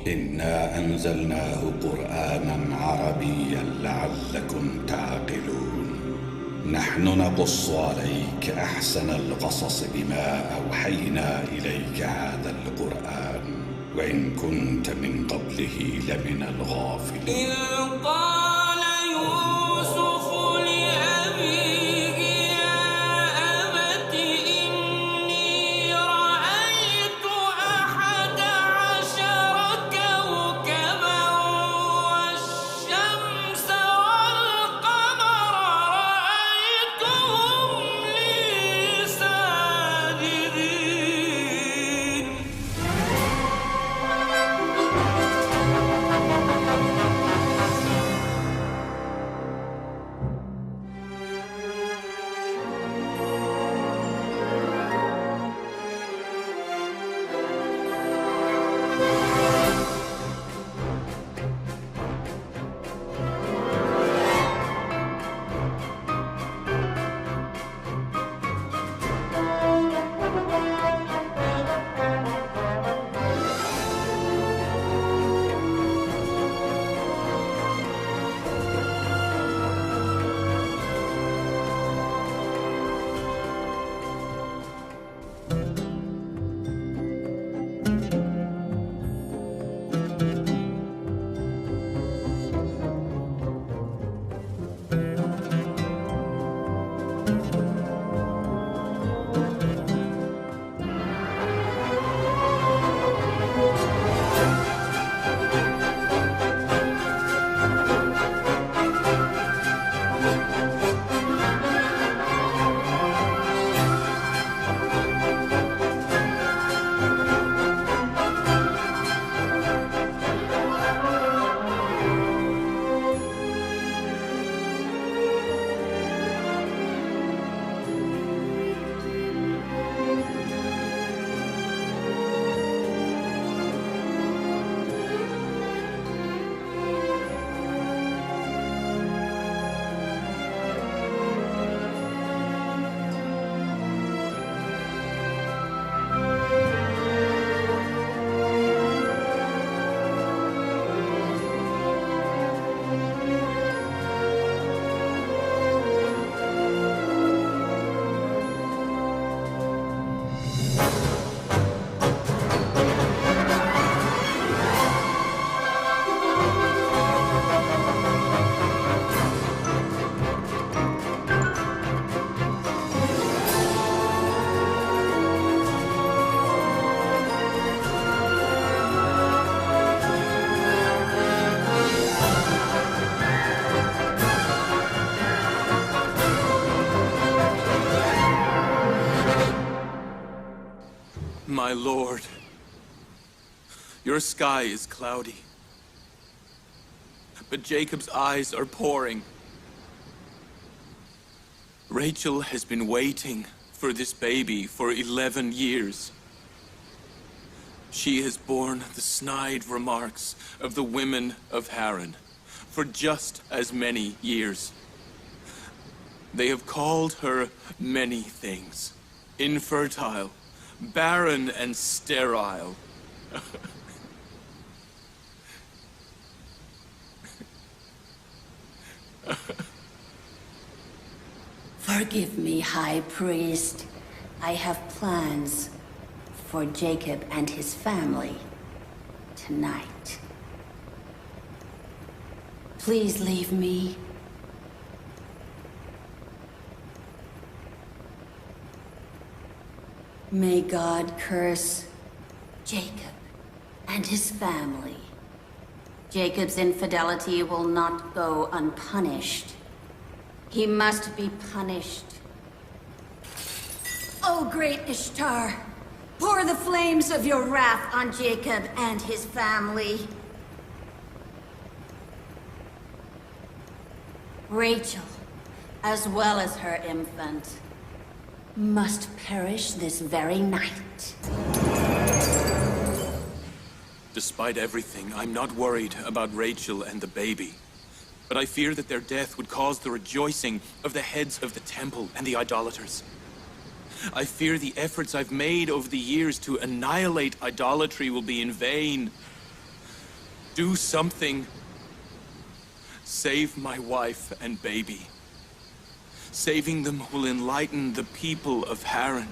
إنا أنزلناه قرآنا عربيا لعلكم تعقلون نحن نقص عليك أحسن القصص بما أوحينا إليك هذا القرآن وإن كنت من قبله لمن الغافلين إذ قال يوسف لأبيه يا أبت إني رأيت 11 كوكبا والشمس والقمر رأيتهم لي ساجدين My lord, your sky is cloudy, but Jacob's eyes are pouring. Rachel has been waiting for this baby for 11 years. She has borne the snide remarks of the women of Haran for just as many years. They have called her many things: infertile, barren and sterile. Forgive me, High Priest. I have plans for Jacob and his family tonight. Please leave me. May God curse Jacob and his family. Jacob's infidelity will not go unpunished. He must be punished. O great Ishtar, pour the flames of your wrath on Jacob and his family. Rachel, as well as her infant, must perish this very night. Despite everything, I'm not worried about Rachel and the baby. But I fear that their death would cause the rejoicing of the heads of the temple and the idolaters. I fear the efforts I've made over the years to annihilate idolatry will be in vain. Do something. Save my wife and baby. Saving them will enlighten the people of Haran.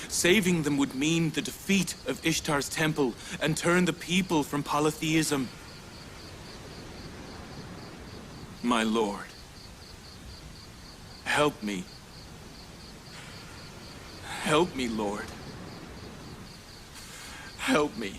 Saving them would mean the defeat of Ishtar's temple and turn the people from polytheism. My lord, help me. Help me, Lord. Help me.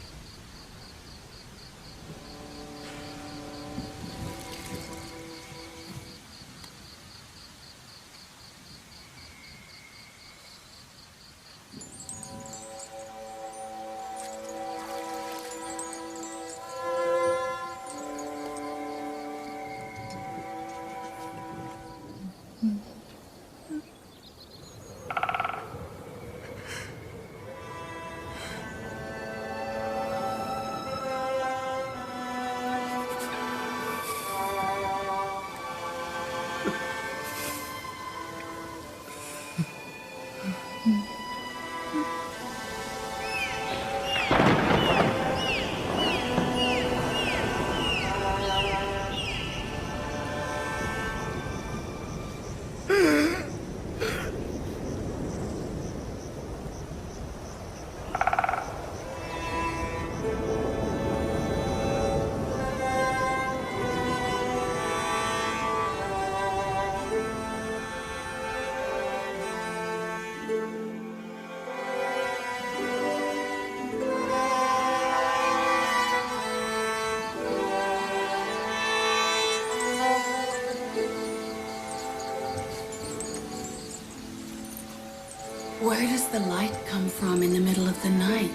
Where does the light come from in the middle of the night?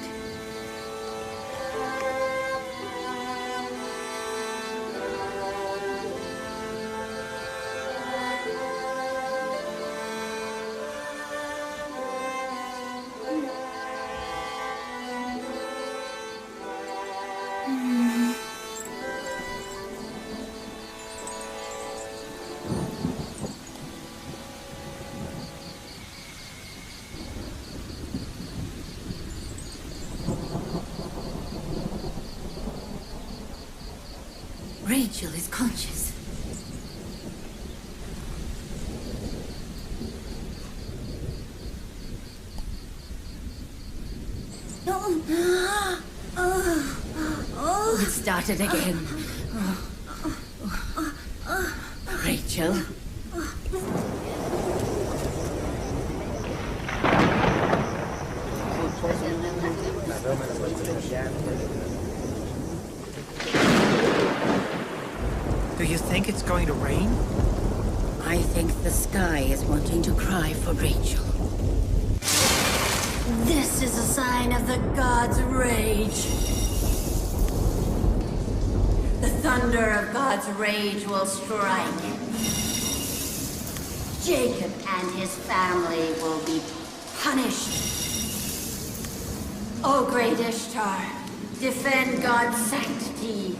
Rachel is conscious. It started again. Rachel. Do you think it's going to rain? I think the sky is wanting to cry for Rachel. This is a sign of the gods' rage. The thunder of God's rage will strike. Jacob and his family will be punished. O great Ishtar, defend God's sanctity.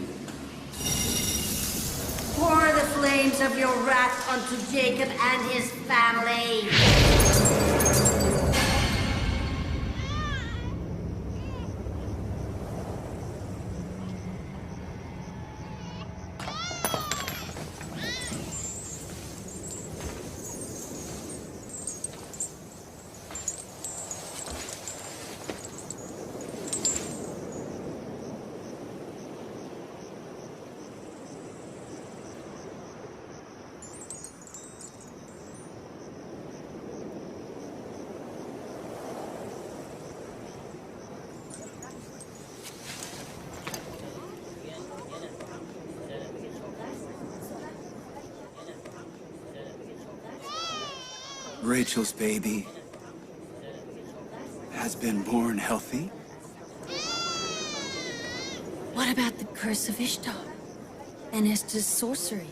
Pour the flames of your wrath onto Jacob and his family. Rachel's baby has been born healthy? What about the curse of Ishtar and Esther's sorcery?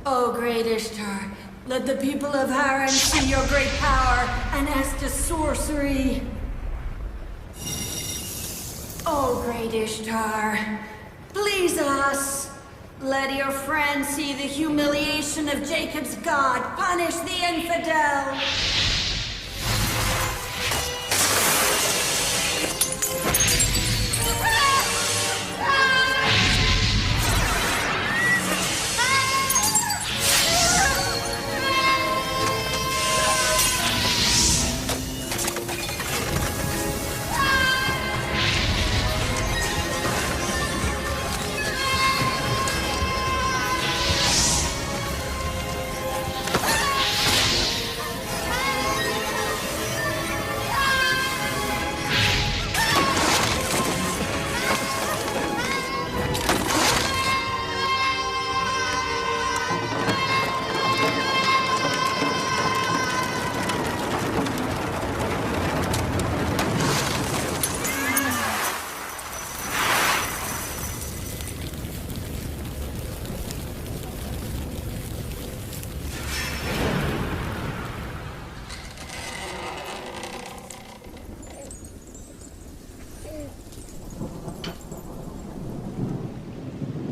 O great Ishtar, let the people of Haran see your great power and Esther's sorcery. O great Ishtar, please us. Let your friends see the humiliation of Jacob's God. Punish the infidel.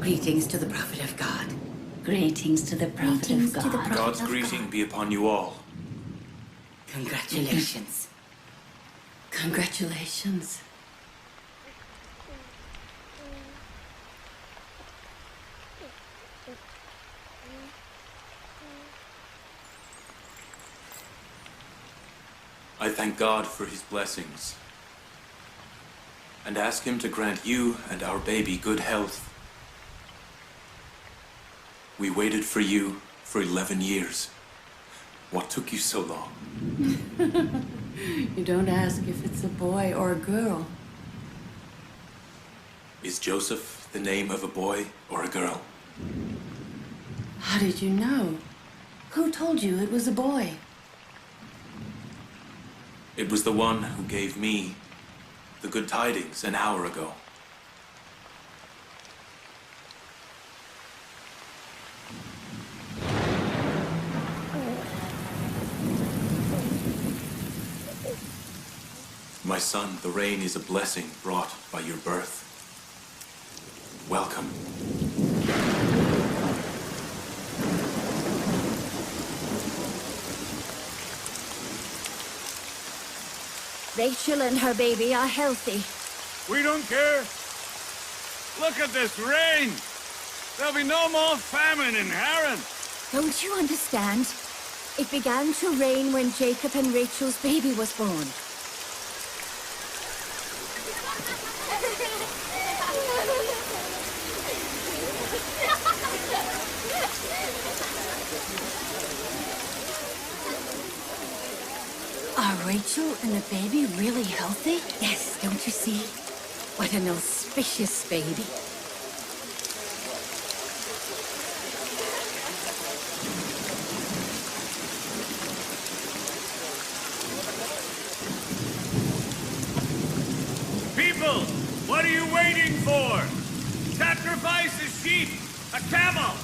Greetings to the Prophet of God. Greetings to the Prophet Greetings of to the God. Prophet God's of greeting God. be upon you all. Congratulations. Congratulations. I thank God for his blessings and ask him to grant you and our baby good health. We waited for you for 11 years. What took you so long? You don't ask if it's a boy or a girl. Is Joseph the name of a boy or a girl? How did you know? Who told you it was a boy? It was the one who gave me the good tidings an hour ago. My son, the rain is a blessing brought by your birth. Welcome. Rachel and her baby are healthy. We don't care. Look at this rain. There'll be no more famine in Haran. Don't you understand? It began to rain when Jacob and Rachel's baby was born. Are Rachel and the baby really healthy? Yes, don't you see? What an auspicious baby. People, what are you waiting for? Sacrifice a sheep, a camel.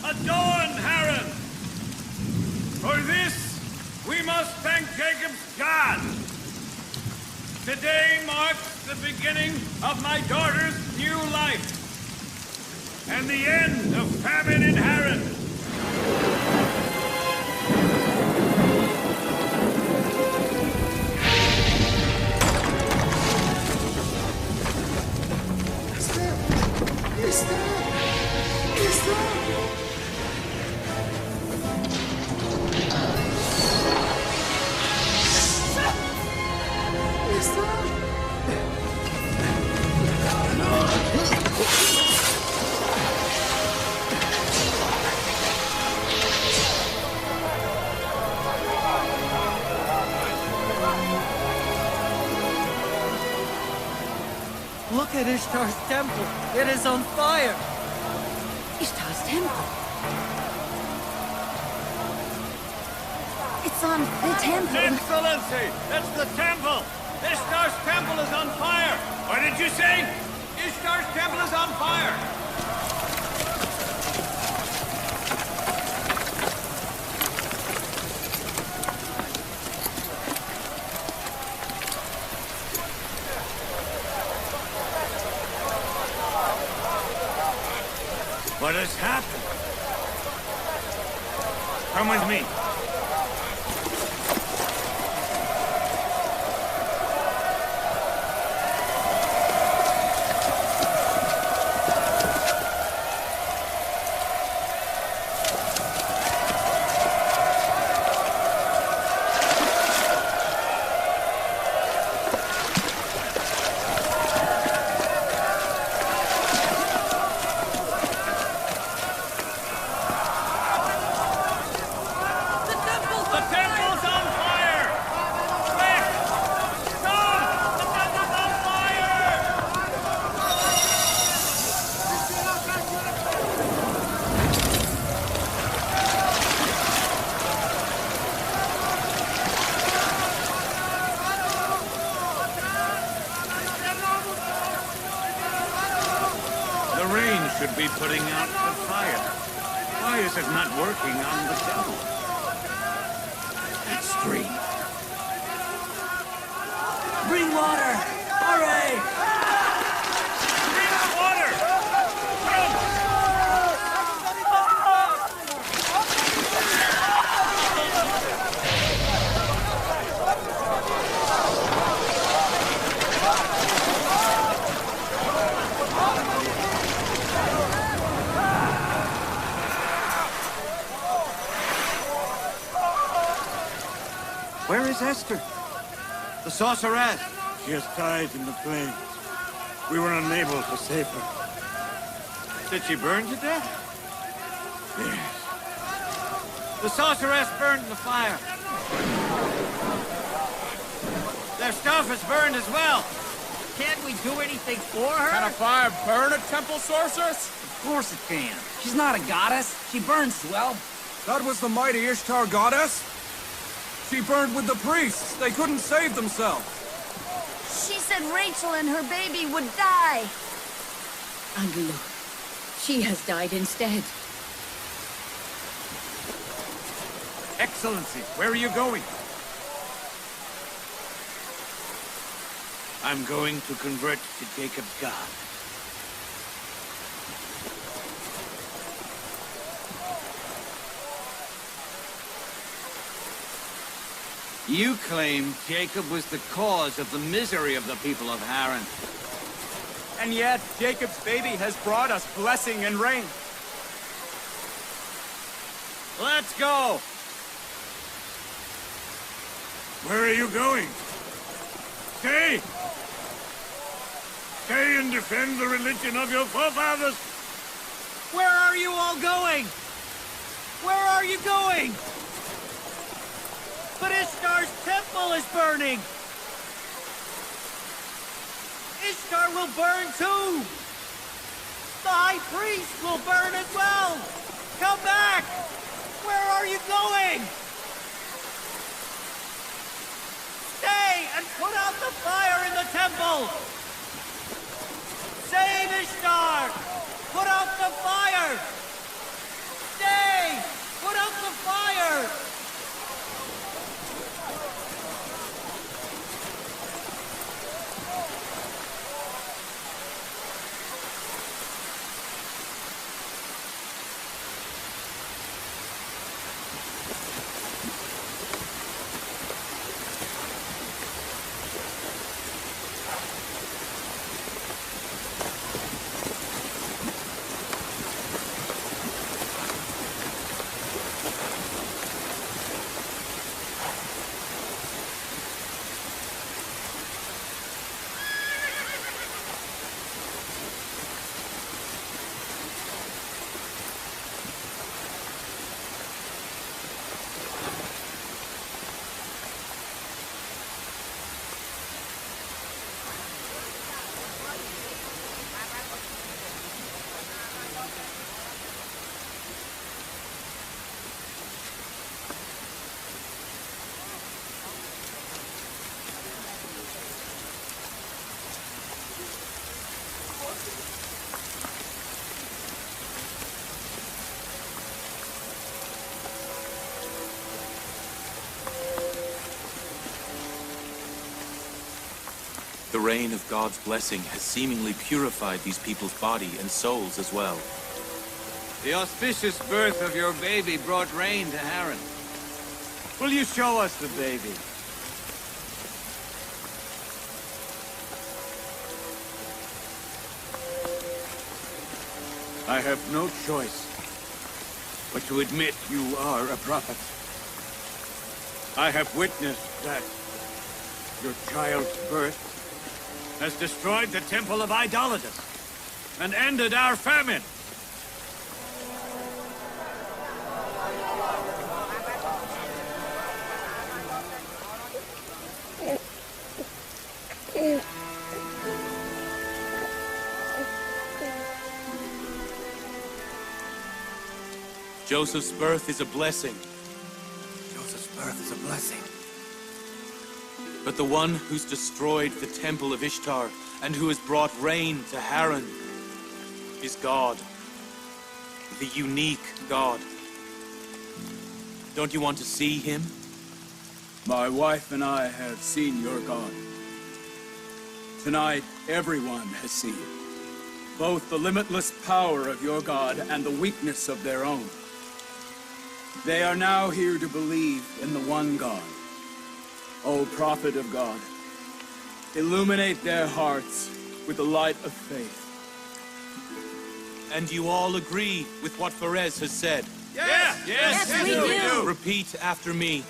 Adorn Haran. For this, we must thank Jacob's God. Today marks the beginning of my daughter's new life and the end of famine in Haran. Look at Ishtar's temple. It is on fire. Ishtar's temple. It's on the temple. Excellency, it's the temple. Ishtar's temple is on fire. What did you say? Ishtar's temple is on fire. What has happened? Come with me. putting out the fire. Why is it not working on the temple? That's strange. Bring water! Hurry! Bring water! Where is Esther? The sorceress. She has died in the flames. We were unable to save her. Did she burn to death? Yes. The sorceress burned in the fire. Their stuff is burned as well. Can't we do anything for her? Can a fire burn a temple sorceress? Of course it can. She's not a goddess. She burns well. That was the mighty Ishtar goddess? She burned with the priests. They couldn't save themselves. She said Rachel and her baby would die. And look, she has died instead. Excellency, where are you going? I'm going to convert to Jacob's God. You claim Jacob was the cause of the misery of the people of Haran. And yet, Jacob's baby has brought us blessing and rain. Let's go! Where are you going? Stay! Stay and defend the religion of your forefathers! Where are you all going? Where are you going? But Ishtar's temple is burning! Ishtar will burn too! The high priest will burn as well! Come back! Where are you going? Stay and put out the fire in the temple! Save Ishtar! Put out the fire! Stay! Put out the fire! The rain of God's blessing has seemingly purified these people's body and souls as well. The auspicious birth of your baby brought rain to Haran. Will you show us the baby? I have no choice but to admit you are a prophet. I have witnessed that your child's birth has destroyed the temple of idolaters and ended our famine. Joseph's birth is a blessing. Joseph's birth is a blessing. But the one who's destroyed the temple of Ishtar and who has brought rain to Haran is God. the unique God. Don't you want to see him? My wife and I have seen your God. Tonight, everyone has seen both the limitless power of your God and the weakness of their own. They are now here to believe in the one God. O prophet of God, illuminate their hearts with the light of faith. And you all agree with what Perez has said? Yes! Yes, we do! Repeat after me.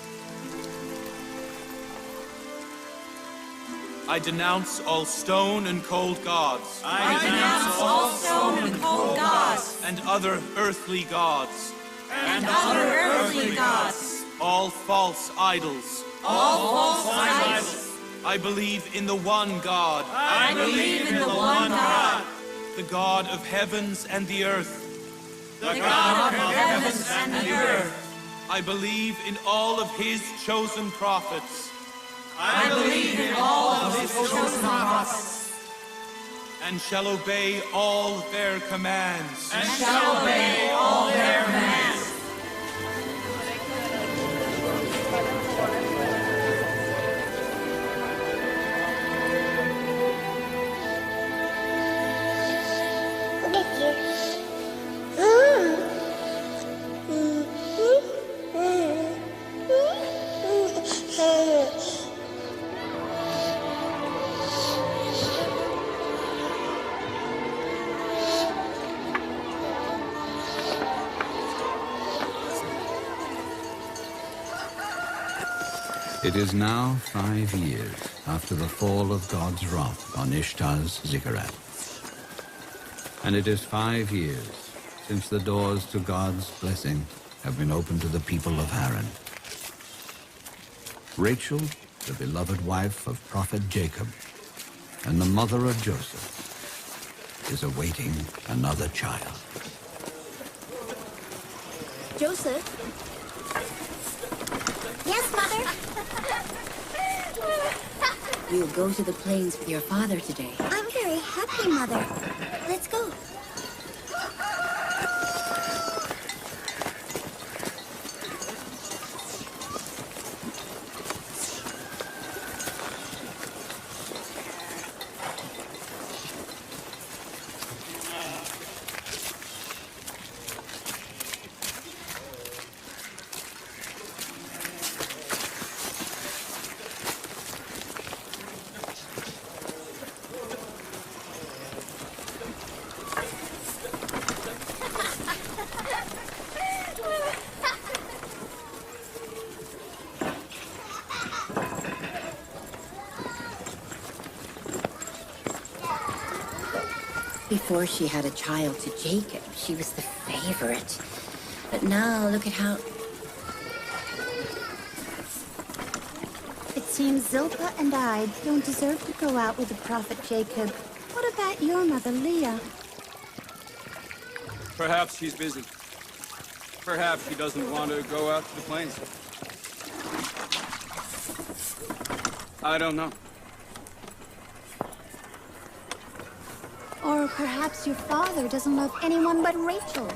I denounce all stone and cold gods. I denounce all stone and cold gods. And other earthly gods. And other earthly gods. All false idols. All false idols. I believe in the one God. I believe in the one God. The God of heavens and the earth. The God of heavens and the earth. I believe in all of his chosen prophets. I believe in all of his chosen prophets. And shall obey all their commands. And shall obey all their commands. It is now 5 years after the fall of God's wrath on Ishtar's ziggurat. And it is 5 years since the doors to God's blessing have been opened to the people of Haran. Rachel, the beloved wife of Prophet Jacob, and the mother of Joseph, is awaiting another child. Joseph? Yes, Mother? You'll go to the plains with your father today. I'm very happy, Mother. Let's go. Before she had a child to Jacob, she was the favorite. But now, look at how... It seems Zilpah and I don't deserve to go out with the prophet Jacob. What about your mother, Leah? Perhaps she's busy. Perhaps she doesn't want to go out to the plains. I don't know. Or perhaps your father doesn't love anyone but Rachel.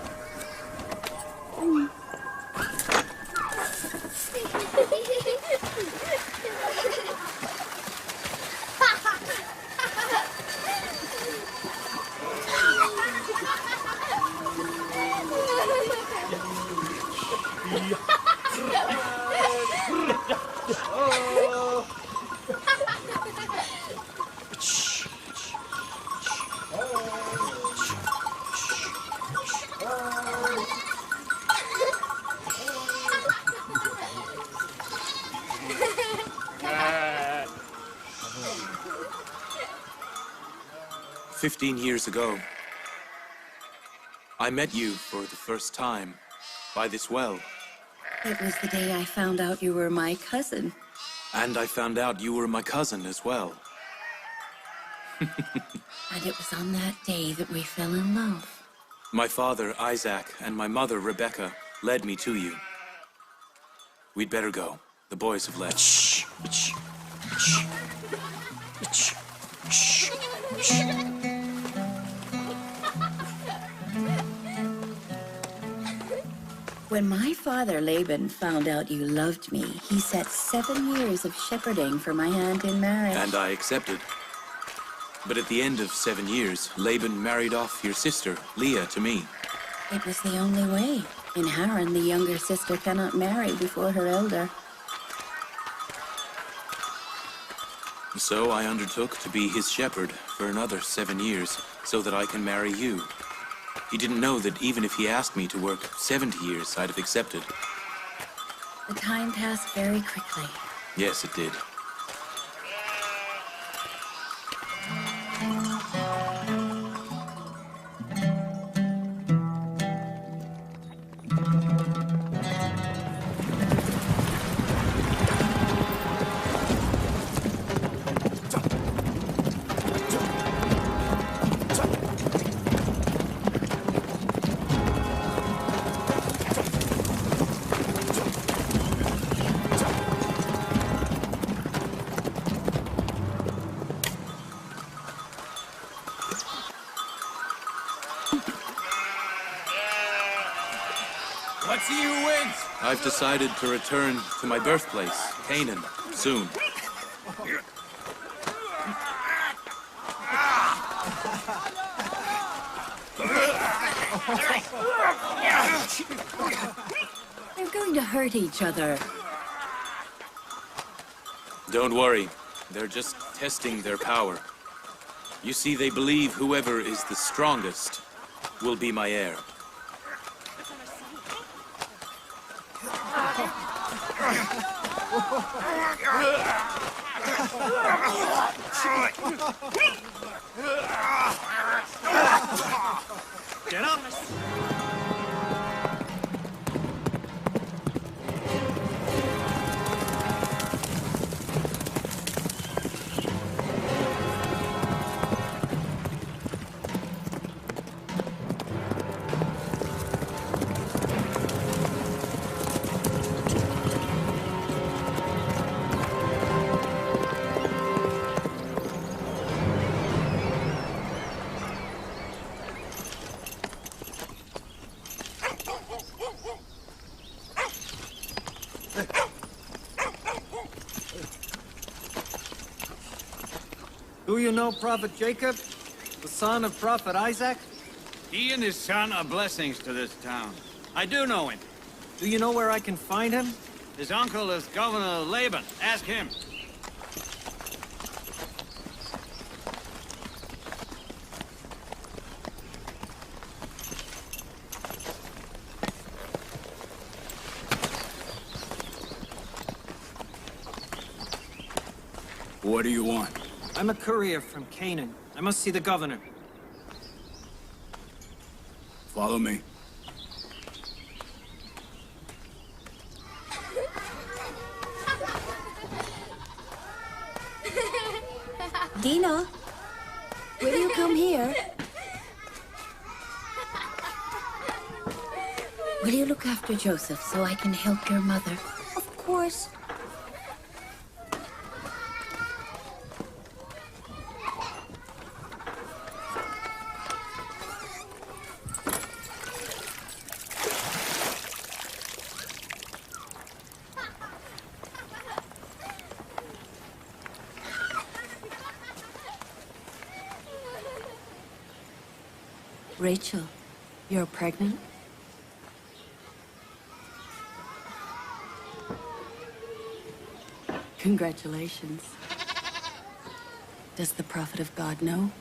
"15 years ago, I met you for the first time by this well. It was the day I found out you were my cousin. And I found out you were my cousin as well. And it was on that day that we fell in love. My father, Isaac, and my mother, Rebecca, led me to you. We'd better go. The boys have left. Shh. Shh. Shh. Shh. Shh. When my father Laban found out you loved me, he set 7 years of shepherding for my hand in marriage. And I accepted. But at the end of 7 years, Laban married off your sister, Leah, to me. It was the only way. In Haran, the younger sister cannot marry before her elder. So I undertook to be his shepherd for another 7 years, so that I can marry you. He didn't know that even if he asked me to work 70 years, I'd have accepted. The time passed very quickly. Yes, it did. Let's see who wins! I've decided to return to my birthplace, Canaan, soon. They're going to hurt each other. Don't worry. They're just testing their power. You see, they believe whoever is the strongest will be my heir. Get up! Do you know Prophet Jacob, the son of Prophet Isaac? He and his son are blessings to this town. I do know him. Do you know where I can find him? His uncle is Governor Laban. Ask him. What do you want? I'm a courier from Canaan. I must see the governor. Follow me. Dina, will you come here? Will you look after Joseph so I can help your mother? Of course. Rachel, you're pregnant? Congratulations. Does the prophet of God know?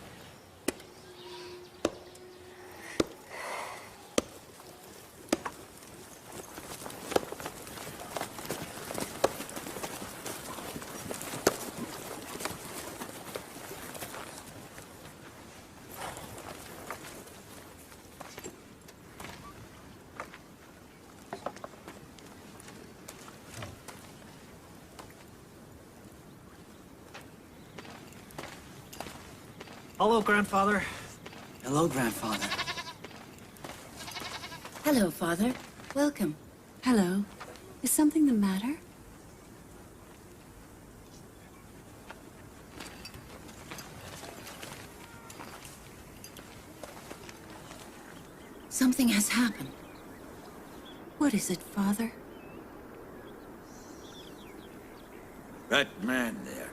Hello, Grandfather. Hello, Grandfather. Hello, Father. Welcome. Hello. Is something the matter? Something has happened. What is it, Father? That man there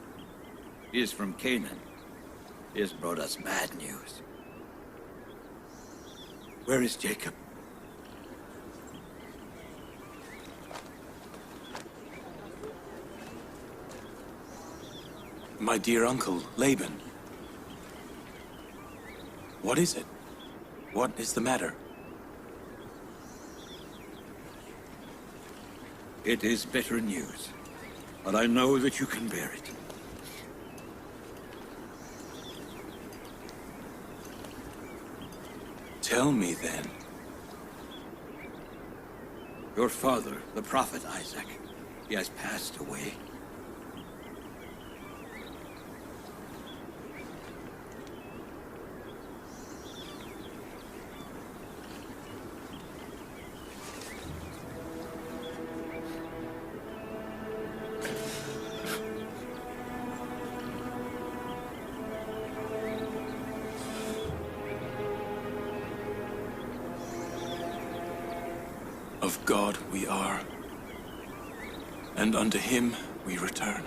is from Canaan. He has brought us bad news. Where is Jacob? My dear uncle, Laban. What is it? What is the matter? It is bitter news, but I know that you can bear it. Tell me then. Your father, the prophet Isaac, he has passed away. Of God we are, and unto him we return.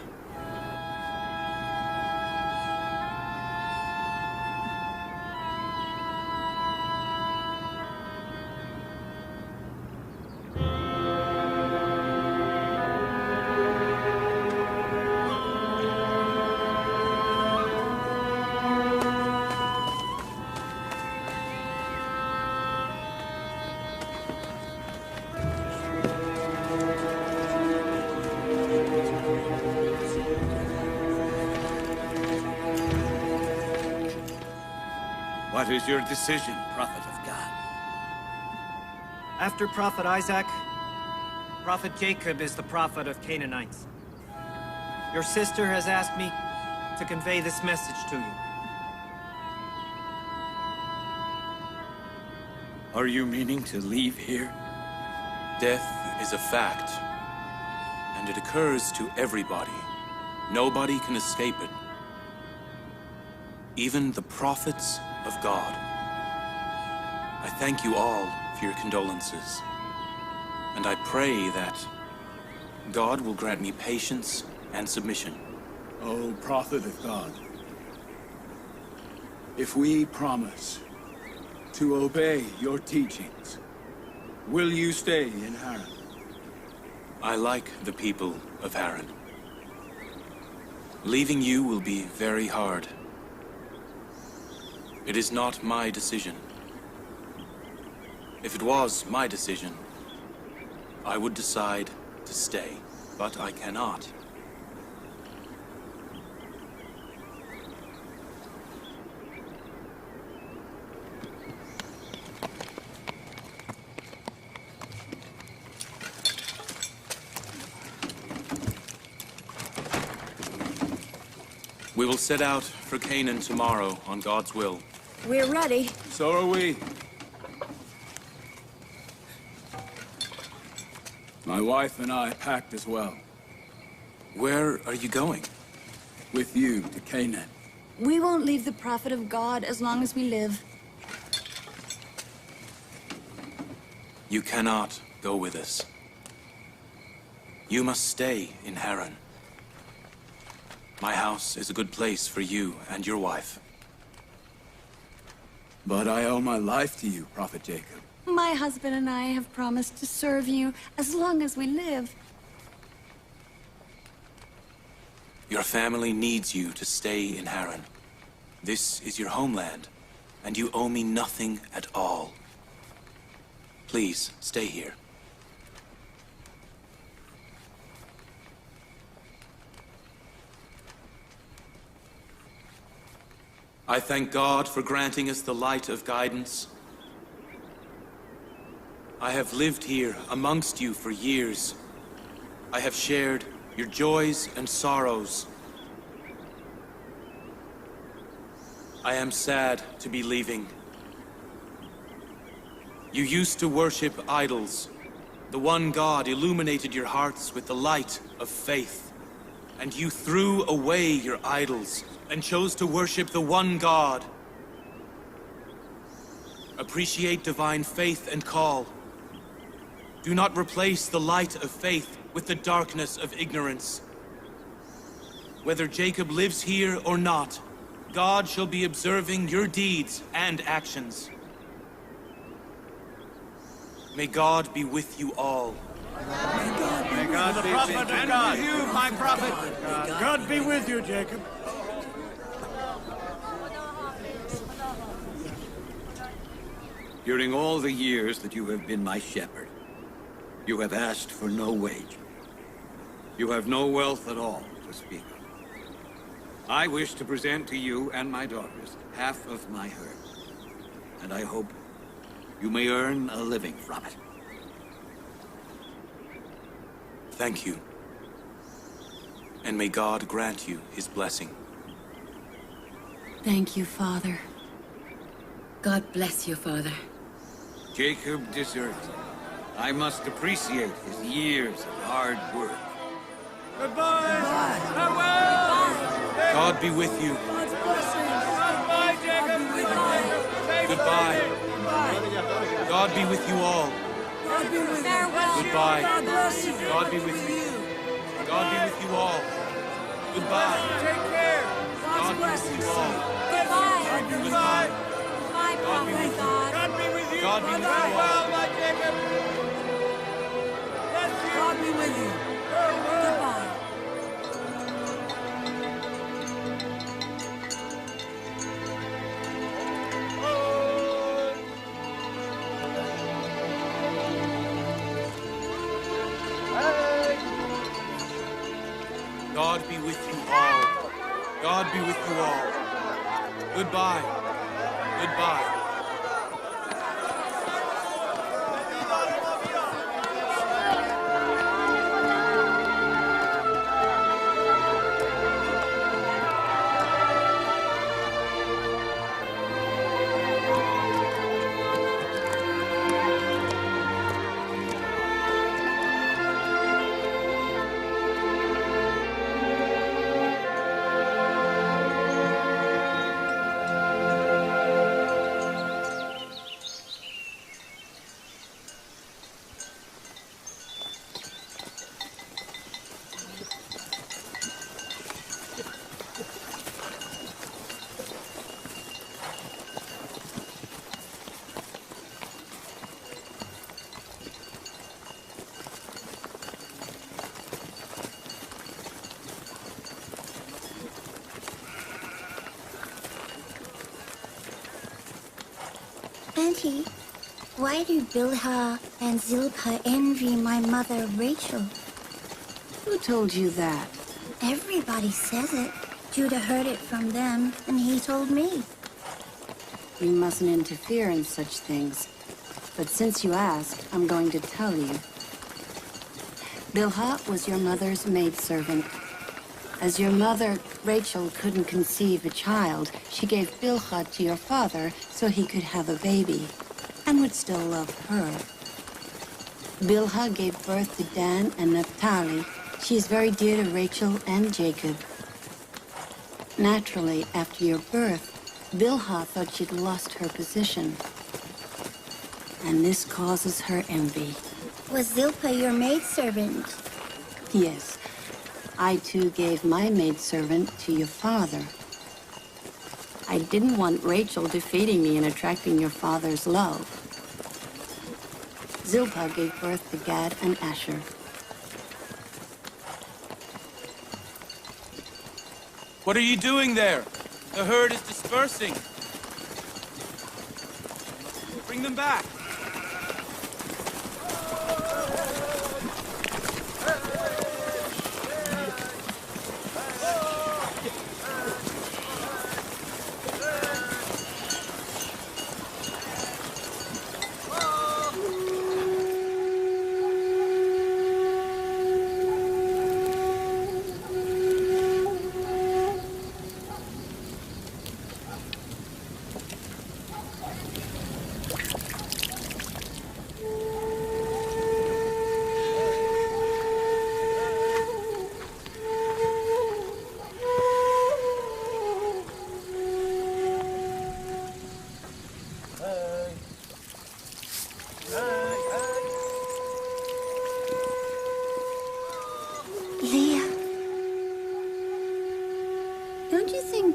What is your decision, prophet of God? After Prophet Isaac, Prophet Jacob is the prophet of Canaanites. Your sister has asked me to convey this message to you. Are you meaning to leave here? Death is a fact, and it occurs to everybody. Nobody can escape it. Even the prophets of God. I thank you all for your condolences, and I pray that God will grant me patience and submission. O prophet of God, if we promise to obey your teachings, will you stay in Haran? I like the people of Haran. Leaving you will be very hard. It is not my decision. If it was my decision, I would decide to stay, but I cannot. We will set out for Canaan tomorrow on God's will. We're ready. So are we. My wife and I packed as well. Where are you going? With you to Canaan. We won't leave the prophet of God as long as we live. You cannot go with us. You must stay in Haran. My house is a good place for you and your wife. But I owe my life to you, Prophet Jacob. My husband and I have promised to serve you as long as we live. Your family needs you to stay in Haran. This is your homeland, and you owe me nothing at all. Please, stay here. I thank God for granting us the light of guidance. I have lived here amongst you for years. I have shared your joys and sorrows. I am sad to be leaving. You used to worship idols. The one God illuminated your hearts with the light of faith. And you threw away your idols and chose to worship the one God. Appreciate divine faith and call. Do not replace the light of faith with the darkness of ignorance. Whether Jacob lives here or not, God shall be observing your deeds and actions. May God be with you all. May God be with you, my prophet. God be with you, Jacob. During all the years that you have been my shepherd, you have asked for no wage. You have no wealth at all to speak of. I wish to present to you and my daughters half of my herd, and I hope you may earn a living from it. Thank you. And may God grant you his blessing. Thank you, Father. God bless you, Father. Jacob deserves it. I must appreciate his years of hard work. Goodbye. Farewell. God be with you. Goodbye, Jacob. Goodbye. God be with you all. Farewell. Goodbye. God bless you. God be with you. God be with you all. Goodbye. Take care. God be with you all. Goodbye. Goodbye. Goodbye, prophet God. God be with you. God be with you all. Farewell, my Jacob. Bless you. God be with you. Goodbye. God be with you all. God be with you all. Goodbye. Goodbye. Auntie, why do Bilhah and Zilpah envy my mother, Rachel? Who told you that? Everybody says it. Judah heard it from them, and he told me. We mustn't interfere in such things. But since you asked, I'm going to tell you. Bilhah was your mother's maidservant. As your mother, Rachel, couldn't conceive a child, she gave Bilhah to your father so he could have a baby, and would still love her. Bilhah gave birth to Dan and Naphtali. She is very dear to Rachel and Jacob. Naturally, after your birth, Bilhah thought she'd lost her position. And this causes her envy. Was Zilpah your maidservant? Yes. I too gave my maidservant to your father. I didn't want Rachel defeating me and attracting your father's love. Zilpah gave birth to Gad and Asher. What are you doing there? The herd is dispersing. Bring them back.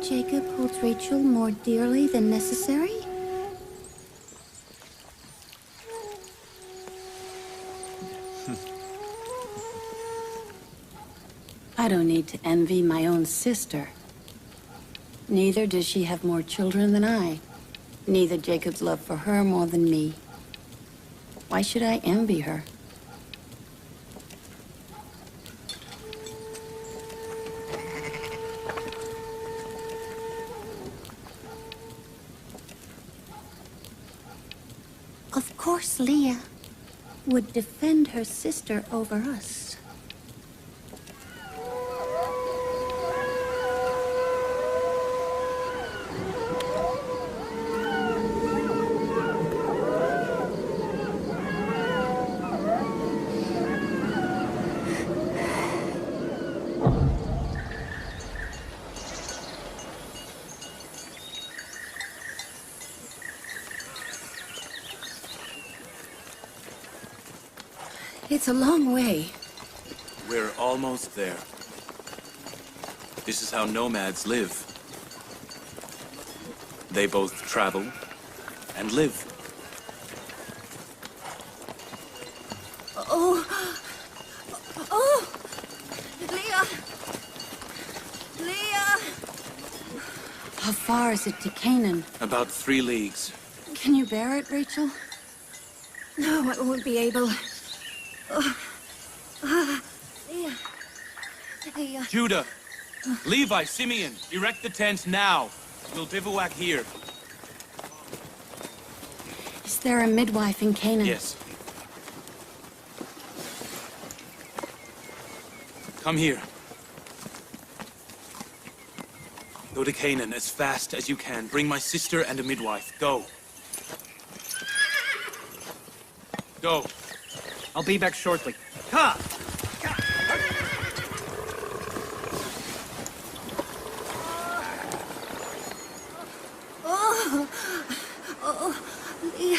Jacob holds Rachel more dearly than necessary? I don't need to envy my own sister. Neither does she have more children than I. Neither Jacob's love for her more than me. Why should I envy her? Of course Leah would defend her sister over us. It's a long way. We're almost there. This is how nomads live. They both travel and live. Oh! Oh! Leah! Leah! How far is it to Canaan? About 3 leagues. Can you bear it, Rachel? No, I won't be able. Leah. Leah. Judah! Levi, Simeon, erect the tent now. We'll bivouac here. Is there a midwife in Canaan? Yes. Come here. Go to Canaan as fast as you can. Bring my sister and a midwife. Go. Go. I'll be back shortly. Ha! Oh! Oh! Leah.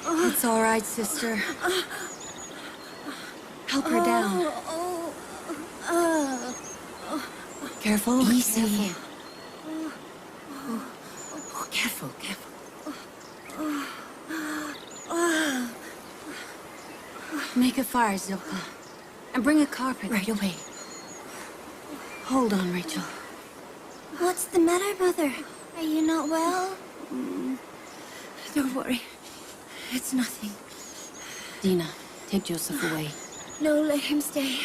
Oh. It's all right, sister. Help her down. Careful. Easy. Careful, careful. Make a fire, Zilpa. And bring a carpet. Right away. Hold on, Rachel. What's the matter, Mother? Are you not well? Don't worry. It's nothing. Dina, take Joseph away. No, let him stay.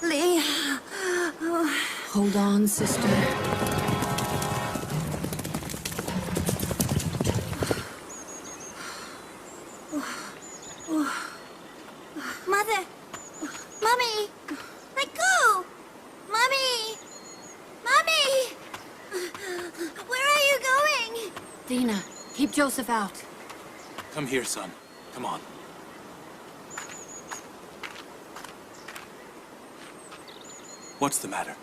Leah. Hold on, sister. Mother! Mommy! Let go! Mommy! Mommy! Where are you going? Dina, keep Joseph out. Come here, son. Come on. What's the matter?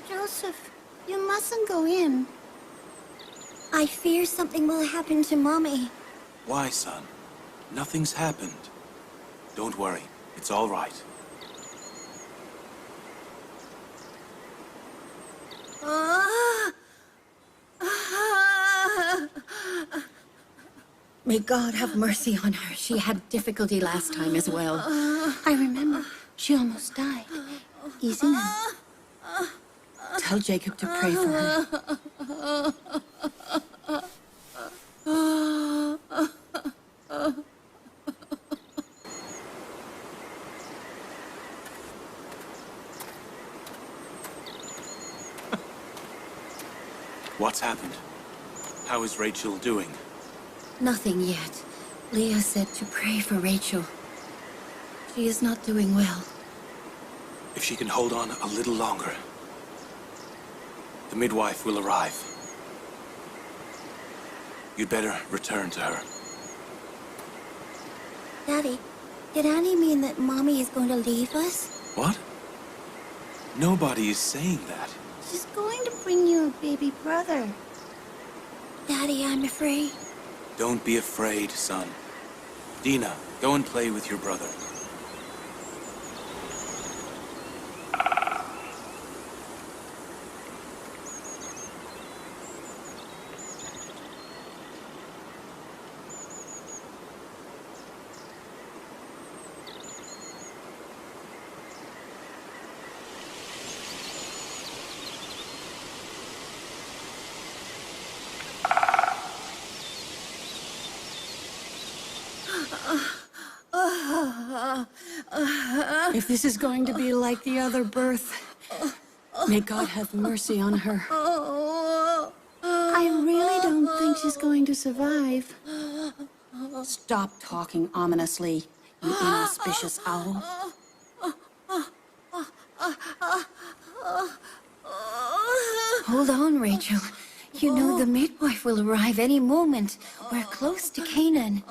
Joseph, you mustn't go in. I fear something will happen to Mommy. Why, son? Nothing's happened. Don't worry. It's all right. May God have mercy on her. She had difficulty last time as well. I remember. She almost died. Easy now. Tell Jacob to pray for her. What's happened? How is Rachel doing? Nothing yet. Leah said to pray for Rachel. She is not doing well. If she can hold on a little longer, the midwife will arrive. You'd better return to her. Daddy, did Annie mean that Mommy is going to leave us? What? Nobody is saying that. She's going to bring you a baby brother. Daddy, I'm afraid. Don't be afraid, son. Dina, go and play with your brother. If this is going to be like the other birth, may God have mercy on her. I really don't think she's going to survive. Stop talking ominously, you inauspicious owl. Hold on, Rachel. You know the midwife will arrive any moment. We're close to Canaan.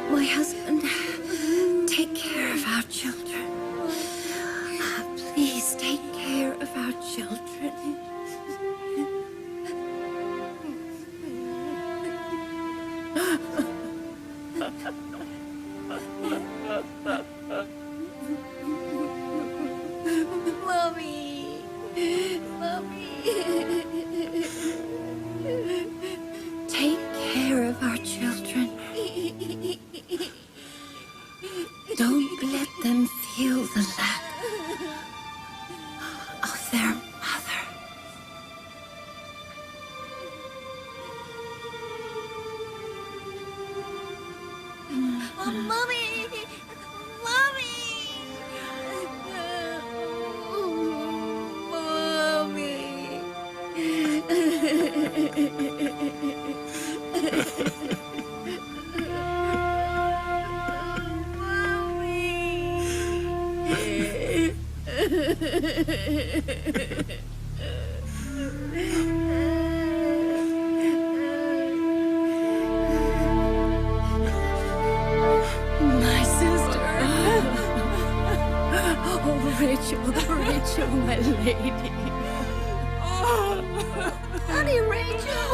My husband, take care of our children. Please take care of our children. Mommy! Mommy! Take care of our children. Don't let them feel the lack of their mother. Mommy! Mommy! My sister. Oh, Rachel, Rachel, my lady. Honey, Rachel!